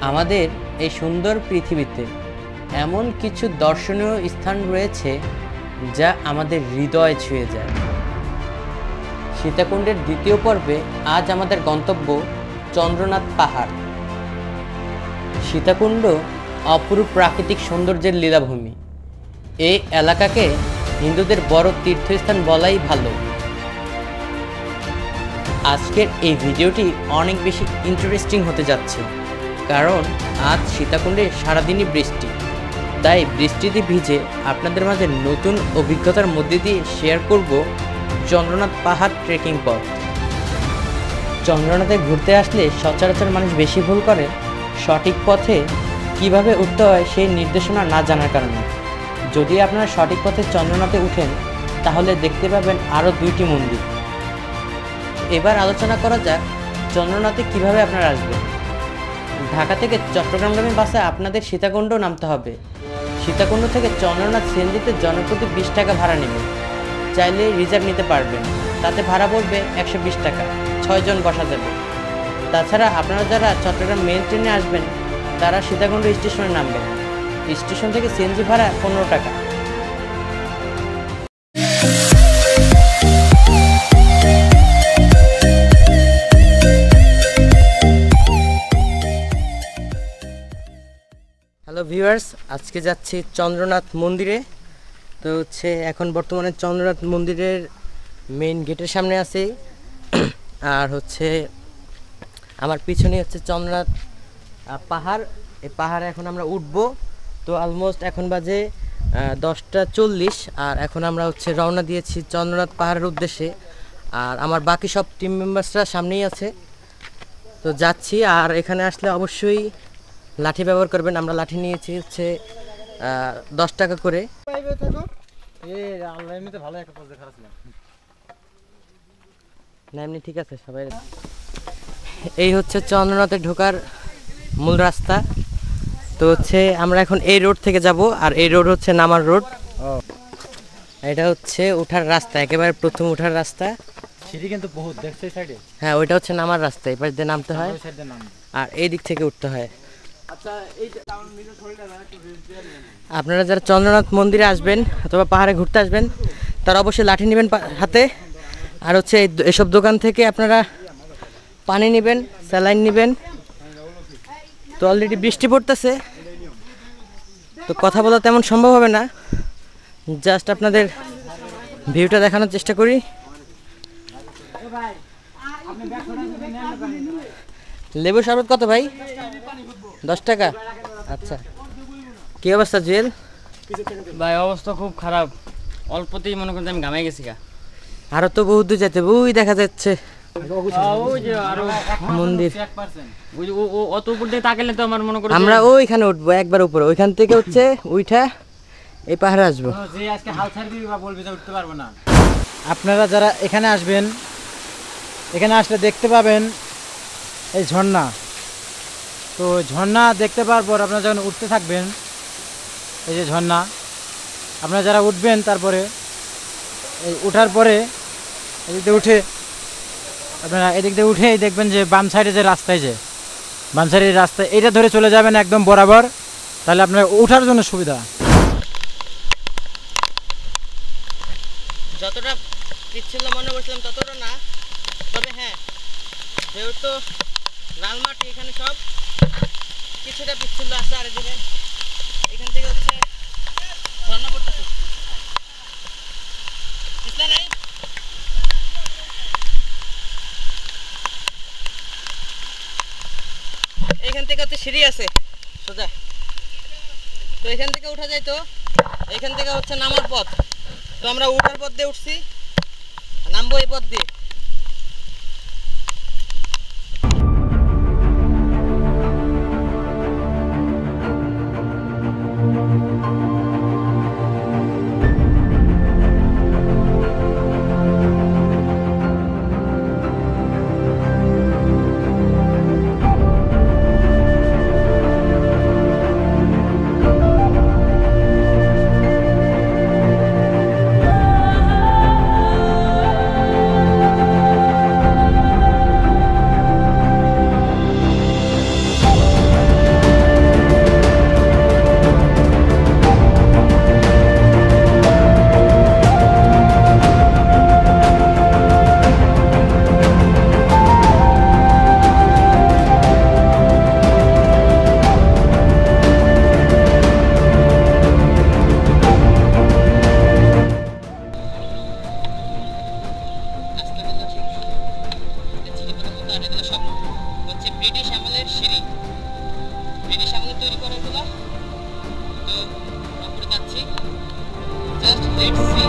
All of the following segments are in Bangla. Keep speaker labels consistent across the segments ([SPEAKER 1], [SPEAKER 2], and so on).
[SPEAKER 1] আমাদের এই সুন্দর পৃথিবীতে এমন কিছু দর্শনীয় স্থান রয়েছে যা আমাদের হৃদয় ছুঁয়ে যায়। সীতাকুণ্ডের দ্বিতীয় পর্বে আজ আমাদের গন্তব্য চন্দ্রনাথ পাহাড়। সীতাকুণ্ড অপরূপ প্রাকৃতিক সৌন্দর্যের লীলাভূমি। এই এলাকাকে হিন্দুদের বড় তীর্থস্থান বলাই ভালো। আজকের এই ভিডিওটি অনেক বেশি ইন্টারেস্টিং হতে যাচ্ছে, কারণ আজ সীতাকুণ্ডে সারাদিনই বৃষ্টি। তাই বৃষ্টিতে ভিজে আপনাদের মাঝে নতুন অভিজ্ঞতার মধ্যে দিয়ে শেয়ার করব চন্দ্রনাথ পাহাড় ট্রেকিং পথ। চন্দ্রনাথে ঘুরতে আসলে সচরাচর মানুষ বেশি ভুল করে সঠিক পথে কিভাবে উঠতে হয় সেই নির্দেশনা না জানার কারণে। যদি আপনারা সঠিক পথে চন্দ্রনাথে উঠেন তাহলে দেখতে পাবেন আরও 2টি মন্দির। এবার আলোচনা করা যাক চন্দ্রনাথে কিভাবে আপনারা আসবেন। ঢাকা থেকে চট্টগ্রামগামী বাসে আপনাদের সীতাকুণ্ড নামতে হবে। সীতাকুণ্ড থেকে চন্দ্রনাথ সিএনজিতে জনপ্রতি 20 টাকা ভাড়া নেবে। চাইলে রিজার্ভ নিতে পারবেন, তাতে ভাড়া পড়বে 120 টাকা, 6 জন বসা যাবে। তাছাড়া আপনারা যারা চট্টগ্রাম মেল ট্রেনে আসবেন তারা সীতাকুণ্ড স্টেশনে নামবেন। স্টেশন থেকে সিএনজি ভাড়া 15 টাকা। হ্যালো ভিউয়ার্স, আজকে যাচ্ছি চন্দ্রনাথ মন্দিরে। তো এখন বর্তমানে চন্দ্রনাথ মন্দিরের মেইন গেটের সামনে আছি। আর আমার পিছনে চন্দ্রনাথ পাহাড়। এই পাহাড়ে এখন আমরা উঠব। তো অলমোস্ট এখন বাজে 10টা 40, আর এখন আমরা রওনা দিয়েছি চন্দ্রনাথ পাহাড়ের উদ্দেশ্যে। আর আমার বাকি সব টিম মেম্বার্সরা সামনেই আছে। তো যাচ্ছি। আর এখানে আসলে অবশ্যই লাঠি ব্যবহার করবেন। আমরা লাঠি নিয়েছি 10 টাকা করে। এমনি ঠিক আছে সবাই। এই চন্দ্রনাথে ঢোকার মূল রাস্তা। তো আমরা এখন এই রোড থেকে যাব, আর এই রোড নামার রোড। এটা ওঠার রাস্তা, একেবারে প্রথম ওঠার রাস্তা। সিঁড়ি কিন্তু বহুত দেখছো এই সাইডে। হ্যাঁ, ওইটা নামার রাস্তা, এবার দিয়ে নামতে হয় আর এই দিক থেকে উঠতে হয়। আপনারা যারা চন্দ্রনাথ মন্দিরে আসবেন অথবা পাহাড়ে ঘুরতে আসবেন তারা অবশ্যই লাঠি নেবেন হাতে। আর এসব দোকান থেকে আপনারা পানি নেবেন, স্যালাইন নেবেন। তো অলরেডি বৃষ্টি পড়তেছে, তো কথা বলা তেমন সম্ভব হবে না। জাস্ট আপনাদের ভিউটা দেখানোর চেষ্টা করি। লেবু শরবত কত ভাই? 10 টাকা। আচ্ছা, কি অবস্থা জুয়েল
[SPEAKER 2] ভাই? অবস্থা খুব খারাপ, অল্পতেই মনে করতে আমি ঘামাই গেছি।
[SPEAKER 1] আরো তো বহুত দূর যেতে, ওই দেখা যাচ্ছে মন্দির।
[SPEAKER 2] অত উপর দিয়ে তাকালে তো আমার মনে করি
[SPEAKER 1] আমরা ওইখানে উঠবো, একবার উপরে। ওইখান থেকে উঠা এই পাহাড়ে আসবো।
[SPEAKER 2] উঠতে পারবো না।
[SPEAKER 3] আপনারা যারা এখানে আসবেন, এখানে আসলে দেখতে পাবেন এই ঝর্ণা। তো ঝর্ণা দেখতে পাওয়ার পর আপনারা যখন উঠতে থাকবেন, এই যে ঝর্ণা, আপনারা যারা উঠবেন তারপরে এই উঠার পরে এদিক দিয়ে উঠে আপনারা এদিক দিয়ে উঠেই দেখবেন যে বাম সাইডে যে রাস্তায়, যে বাম সাইডের রাস্তা, এটা ধরে চলে যাবেন একদম বরাবর। তাহলে আপনার ওঠার জন্য সুবিধা।
[SPEAKER 1] যতটা পিচ্ছিল মনে করছিলাম ততটা না, তবে হ্যাঁ, যেহেতু লাল মাটি এখানে সব কিছুটা পিচ্ছিল আছে। আর এদিকে এখান থেকে ঝর্ণা পড়তেছে। এখান থেকে সিঁড়ি আছে সোজা, তো এখান থেকে উঠা যায়। তো এখান থেকে নামার পথ। তো আমরা উঠার পথ দিয়ে উঠছি, নামবো এই পথ দিয়ে। এগুলো সব হচ্ছে ব্রিটিশ আমলের সিঁড়ি, ব্রিটিশ আমলে তৈরি করা এগুলো। তো উপরে যাচ্ছি, জাস্ট লেটস সি।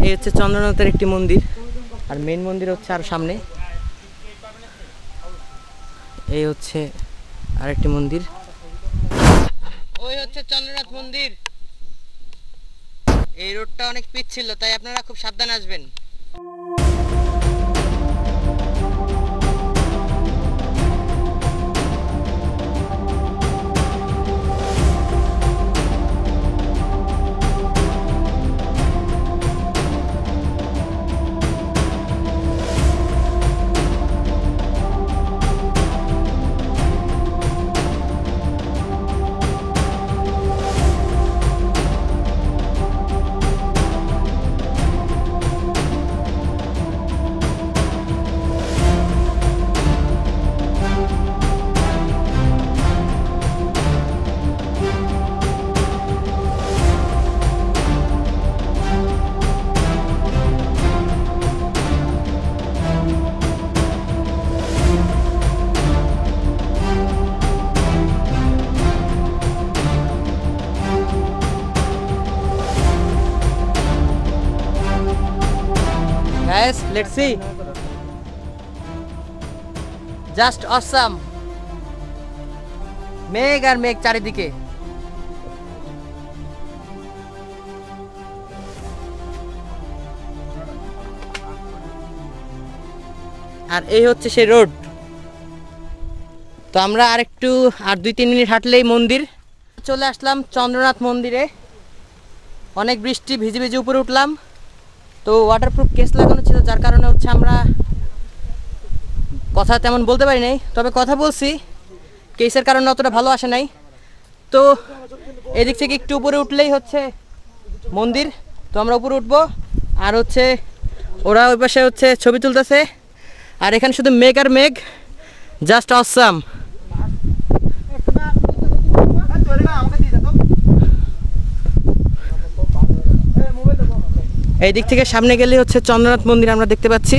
[SPEAKER 1] এই হচ্ছে চন্দ্রনাথের একটি মন্দির, আর মেইন মন্দির হচ্ছে আর সামনে। এই হচ্ছে আরেকটি মন্দির, ওই হচ্ছে চন্দ্রনাথ মন্দির। এই রোডটা অনেক পিচ ছিল, তাই আপনারা খুব সাবধানে আসবেন। Guys, let's see. Just awesome. মেঘ আর মেঘ চারিদিকে। আর এই হচ্ছে সেই রোড। তো আমরা আর 2-3 মিনিট হাঁটলেই মন্দির। চলে আসলাম চন্দ্রনাথ মন্দিরে। অনেক বৃষ্টি, ভিজে ভিজে উপরে উঠলাম। তো ওয়াটারপ্রুফ কেস লাগানো ছিল, যার কারণে হচ্ছে আমরা কথা তেমন বলতে পারি নাই, তবে কথা বলছি। কেসের কারণে অতটা ভালো আসে নাই। তো এদিক থেকে একটু উপরে উঠলেই হচ্ছে মন্দির। তো আমরা উপরে উঠবো, আর হচ্ছে ওরা ওই পাশে হচ্ছে ছবি তুলতেছে, আর এখানে শুধু মেঘ আর মেঘ। Just awesome. এই দিক থেকে সামনে গেলে হচ্ছে চন্দ্রনাথ মন্দির আমরা দেখতে পাচ্ছি,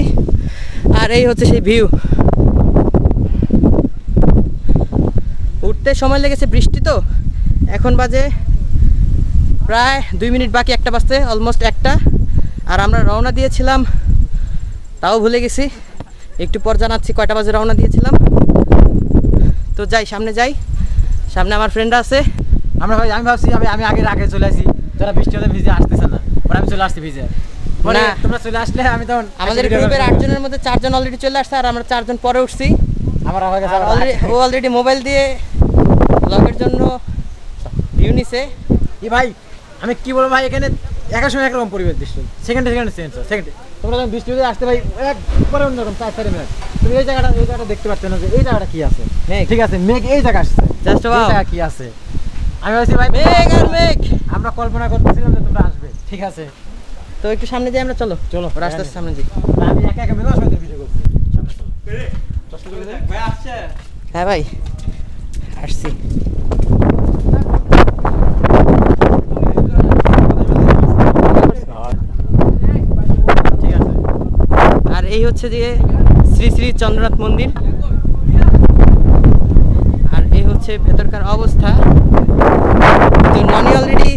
[SPEAKER 1] আর এই হচ্ছে সেই ভিউ। উঠতে সময় লেগেছে, বৃষ্টি তো। এখন বাজে প্রায় 2 মিনিট বাকি, 1টা বাজতে, অলমোস্ট 1টা। আর আমরা রওনা দিয়েছিলাম, তাও ভুলে গেছি। একটু পর জানাচ্ছি কয়টা বাজে রওনা দিয়েছিলাম। তো যাই, সামনে যাই। সামনে আমার ফ্রেন্ডরা আছে।
[SPEAKER 3] আমি ভাবছি আমি আগে চলে আসি, যারা বৃষ্টি হলে ভিজে আসতেছে না, আমি চলে আসছি ভিজে। পরে
[SPEAKER 1] না।
[SPEAKER 3] তোমরা চলে আসলে আমি তখন
[SPEAKER 1] আমাদের
[SPEAKER 3] একটা video
[SPEAKER 1] গ্রুপের
[SPEAKER 3] করে
[SPEAKER 1] 8 জনের মধ্যে 4 জন অলরেডি চলে আসছে আর আমরা 4 জন পরে উঠছি।
[SPEAKER 3] আমার হয়ে গেছে
[SPEAKER 1] আর ও অলরেডি মোবাইল দিয়ে ব্লগের জন্য ভিউ নিছে।
[SPEAKER 3] ভাই আমি কি বলবো ভাই, এখানে একের সময় একরকম পরিবেশ দৃশ্য, সেকেন্ডে সেকেন্ডে চেঞ্জ হয়। সেকেন্ডে তোমরা যখন বৃষ্টিতে আসতে ভাই একবারে অন্যরকম 4-4 মিনিট। তুমি এই জায়গাটা দেখতে পাচ্ছ না যে এই জায়গাটা কি আছে।
[SPEAKER 1] মেঘ।
[SPEAKER 3] ঠিক আছে, মেঘ এই জায়গা আসছে,
[SPEAKER 1] জাস্ট
[SPEAKER 3] এই
[SPEAKER 1] ওয়াও।
[SPEAKER 3] জায়গা কি আছে আমি ভাবছি ভাই
[SPEAKER 1] মেঘ আর মেঘ।
[SPEAKER 3] আমরা কল্পনা করতেছিলাম যে তোমরা আসবে। ঠিক আছে,
[SPEAKER 1] তো একটু সামনে যাই আমরা, চলো
[SPEAKER 3] চলো
[SPEAKER 1] রাস্তার সামনে যাই।
[SPEAKER 3] আমি একা একা মেলা সময় ভিডিও করছি।
[SPEAKER 1] হ্যাঁ ভাই আসছি।
[SPEAKER 3] ঠিক আছে,
[SPEAKER 1] আর এই হচ্ছে যে শ্রী শ্রী চন্দ্রনাথ মন্দির, আর এই হচ্ছে ভেতরকার অবস্থা। তো ননি অলরেডি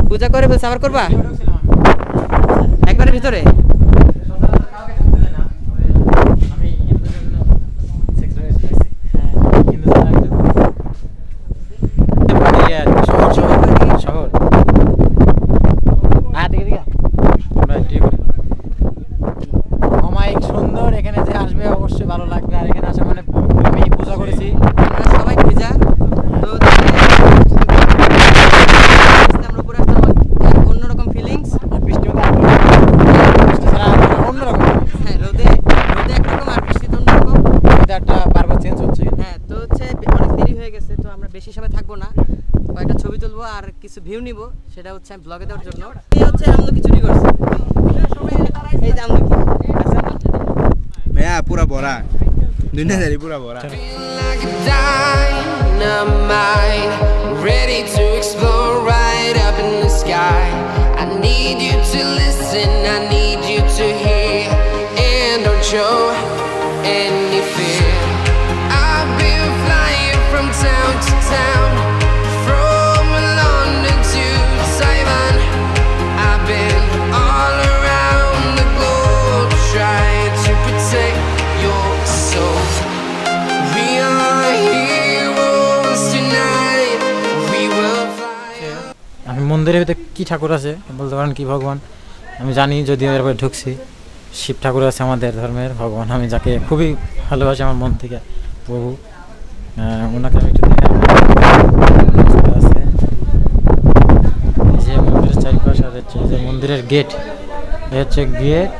[SPEAKER 1] পূজা করে ফেলছে, আবার করবা একবারে ভিতরে?
[SPEAKER 3] আমি হিন্দু জন্য সেক্স রয়েছে হিন্দু শহর শহর শহর দেখে দিকে আমরা এটি করি। অমায়িক সুন্দর, এখানে যে আসবে অবশ্যই ভালো লাগবে। আর এখানে আসা মানে আমি পূজা করেছি।
[SPEAKER 1] আমরা সবাই ভেজা, তো আমরা উপরে আসতে অন্যরকম ফিলিংস।
[SPEAKER 3] আর বৃষ্টি হতে বৃষ্টি ছাড়া অন্যরকম।
[SPEAKER 1] হ্যাঁ, রোদে রোদে একরকম আর বৃষ্টিতে অন্যরকম।
[SPEAKER 3] এটা একটা বারবার চেঞ্জ হচ্ছে।
[SPEAKER 1] হ্যাঁ, তো হচ্ছে অনেক দেরি হয়ে গেছে, তো আমরা বেশি সময় থাকবো না, কয়েকটা ছবি তুলবো আর কিছু ভিউ নিব, সেটা হচ্ছে আমি ব্লগে দেওয়ার জন্য। এই হচ্ছে আমলকি চুরি করছে, এই যে আমলকি
[SPEAKER 4] ভাইয়া পুরা ভরা, দুনিয়াদারি পুরা ভরা।
[SPEAKER 5] Like a dynamite, ready to explode right up in the sky. I need you to listen, I need you to hear, and don't show any fear. I've been flying from town to town, from London to Taiwan. I've been all around the globe trying to protect your soul. We are heroes tonight. We will fly.
[SPEAKER 3] আমি মন্দিরের ভিতরে কি ঠাকুর আছে বলতে পারেন, কি ভগবান আমি জানি, যদিও এরপরে ঢুকছি। শিব ঠাকুর আছে আমাদের ধর্মের ভগবান, আমি যাকে খুবই ভালোবাসি আমার মন থেকে, প্রভু। ওনাকে আমি একটু দেখাই। আছে এই যে মন্দিরের চারিপাশ, আর হচ্ছে এই যে মন্দিরের গেট, এই হচ্ছে গেট।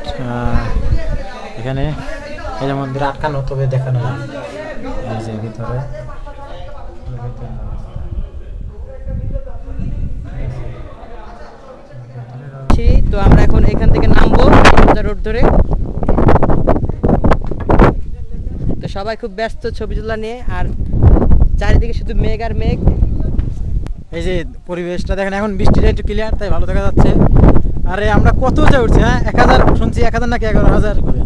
[SPEAKER 3] এখানে এই যে মন্দির আটকানো, তবে দেখানো যায় এই যে ভিতরে।
[SPEAKER 1] তো আমরা এখন এখান থেকে নামবো রোড ধরে। তো সবাই খুব ব্যস্ত ছবি তোলা নিয়ে, আর চারিদিকে শুধু মেঘ আর মেঘ।
[SPEAKER 3] এই যে পরিবেশটা দেখেন, এখন বৃষ্টিটা একটু ক্লিয়ার, তাই ভালো দেখা যাচ্ছে। আরে আমরা কত উঁচা উঠছি, হ্যাঁ 1000 শুনছি, 1000 নাকি 11000 করে।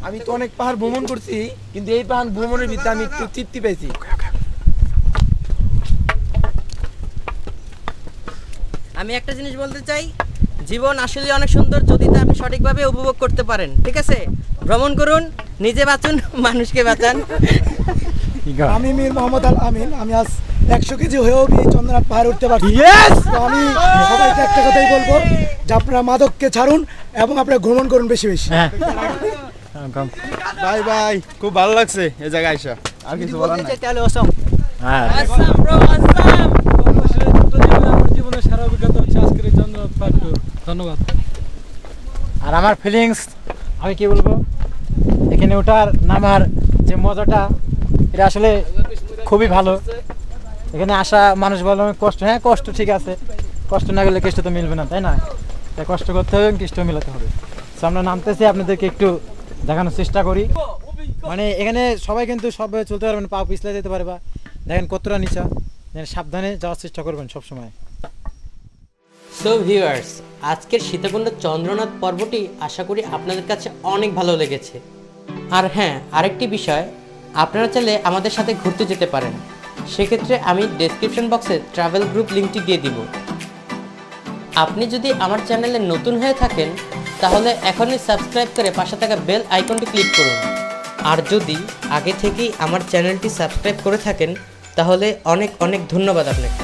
[SPEAKER 4] আমি তো অনেক পাহাড় ভ্রমণ করছি, কিন্তু এই পাহাড় ভ্রমণের ভিতরে আমি একটু তৃপ্তি পেয়েছি।
[SPEAKER 1] আমি একটা জিনিস বলতে চাই, জীবন আসলে অনেক সুন্দর যদি তা আপনি সঠিকভাবে উপভোগ করতে পারেন। ঠিক আছে, ভ্রমণ করুন, নিজে বাঁচুন, মানুষকে বাঁচান।
[SPEAKER 6] আমি মীর মোহাম্মদ আল আমিন। আমি আজ 100 কেজি হয়েও চন্দ্রনাথ পাহাড় উঠতে পারছি। তো আমি সবাইকে একটা কথাই বলবো যে আপনারা মাদককে ছাড়ুন এবং আপনারা ভ্রমণ করুন বেশি বেশি।
[SPEAKER 3] হ্যাঁ
[SPEAKER 4] বাই বাই, খুব ভালো লাগছে এই জায়গায় আসা, আর কিছু বলার নাই।
[SPEAKER 3] হ্যাঁ
[SPEAKER 1] আসাম ব্রো, আসাম।
[SPEAKER 6] আমার জীবনের সারা অভিজ্ঞতা হচ্ছে আজকের এই চন্দ্রনাথ পাহাড় ট্যুর। ধন্যবাদ।
[SPEAKER 3] আর আমার ফিলিংস আমি কি বলবো, এখানে ওঠার নামার যে মজাটা, এটা আসলে খুবই ভালো। এখানে আসা মানুষ বলে অনেক কষ্ট, হ্যাঁ কষ্ট ঠিক আছে, কষ্ট না গেলে কষ্ট তো মিলবে না, তাই না? তাই কষ্ট করতে হবে, কষ্ট মিলাতে হবে। তো আমরা নামতেছি, আপনাদেরকে একটু দেখানোর চেষ্টা করি। মানে এখানে সবাই কিন্তু সবভাবে চলতে পারবেন, পা পিছলে যেতে পারবা। দেখেন কতটা নিচা, সাবধানে যাওয়ার চেষ্টা করবেন সবসময়।
[SPEAKER 1] সো ভিউয়ার্স, আজকের সীতাকুণ্ড চন্দ্রনাথ পর্বটি আশা করি আপনাদের কাছে অনেক ভালো লেগেছে। আর হ্যাঁ, আরেকটি বিষয়, আপনারা চাইলে আমাদের সাথে ঘুরতে যেতে পারেন। সেক্ষেত্রে আমি ডেসক্রিপশন বক্সে ট্রাভেল গ্রুপ লিঙ্কটি দিয়ে দিব। আপনি যদি আমার চ্যানেলে নতুন হয়ে থাকেন তাহলে এখনই সাবস্ক্রাইব করে পাশে থাকা বেল আইকনটি ক্লিক করুন। আর যদি আগে থেকেই আমার চ্যানেলটি সাবস্ক্রাইব করে থাকেন তাহলে অনেক অনেক ধন্যবাদ আপনাকে।